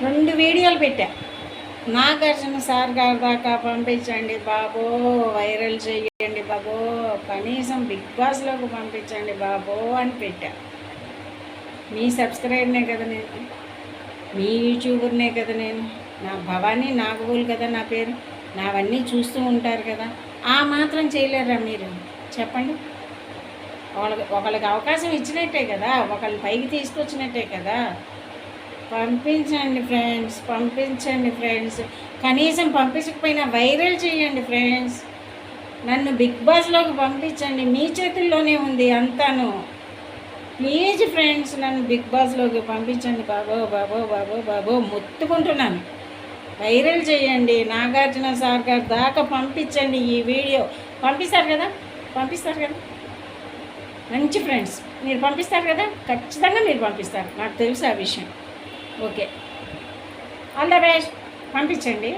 2 వీడియోలు పెట్టా. నాగార్జున సార్ గారి దాకా పంపించండి బాబో, వైరల్ చేయండి బాబో, కనీసం బిగ్ బాస్లోకి పంపించండి బాబో అని పెట్టా. మీ సబ్స్క్రైబర్నే కదా నేను, మీ యూట్యూబర్నే కదా నేను, నా భవానీ నాగబోలు కదా నా పేరు, నావన్నీ చూస్తూ ఉంటారు కదా. ఆ మాత్రం చేయలేరా మీరు? చెప్పండి. ఒకళ్ళకి అవకాశం ఇచ్చినట్టే కదా, ఒకళ్ళని పైకి తీసుకొచ్చినట్టే కదా. పంపించండి ఫ్రెండ్స్, పంపించండి ఫ్రెండ్స్. కనీసం పంపించకపోయినా వైరల్ చేయండి ఫ్రెండ్స్. నన్ను బిగ్ బాస్లోకి పంపించండి, మీ చేతుల్లోనే ఉంది అంతాను. ప్లీజ్ ఫ్రెండ్స్, నన్ను బిగ్ బాస్లోకి పంపించండి బాబో బాబో బాబో బాబో, మొత్తుకుంటున్నాను. వైరల్ చేయండి, నాగార్జున సార్ గారి దాకా పంపించండి ఈ వీడియో. పంపిస్తారు కదా, పంపిస్తారు కదా మంచి ఫ్రెండ్స్, మీరు పంపిస్తారు కదా, ఖచ్చితంగా మీరు పంపిస్తారు, నాకు తెలుసు ఆ విషయం. ఓకే, ఆల్ ద బెస్ట్, పంపించండి.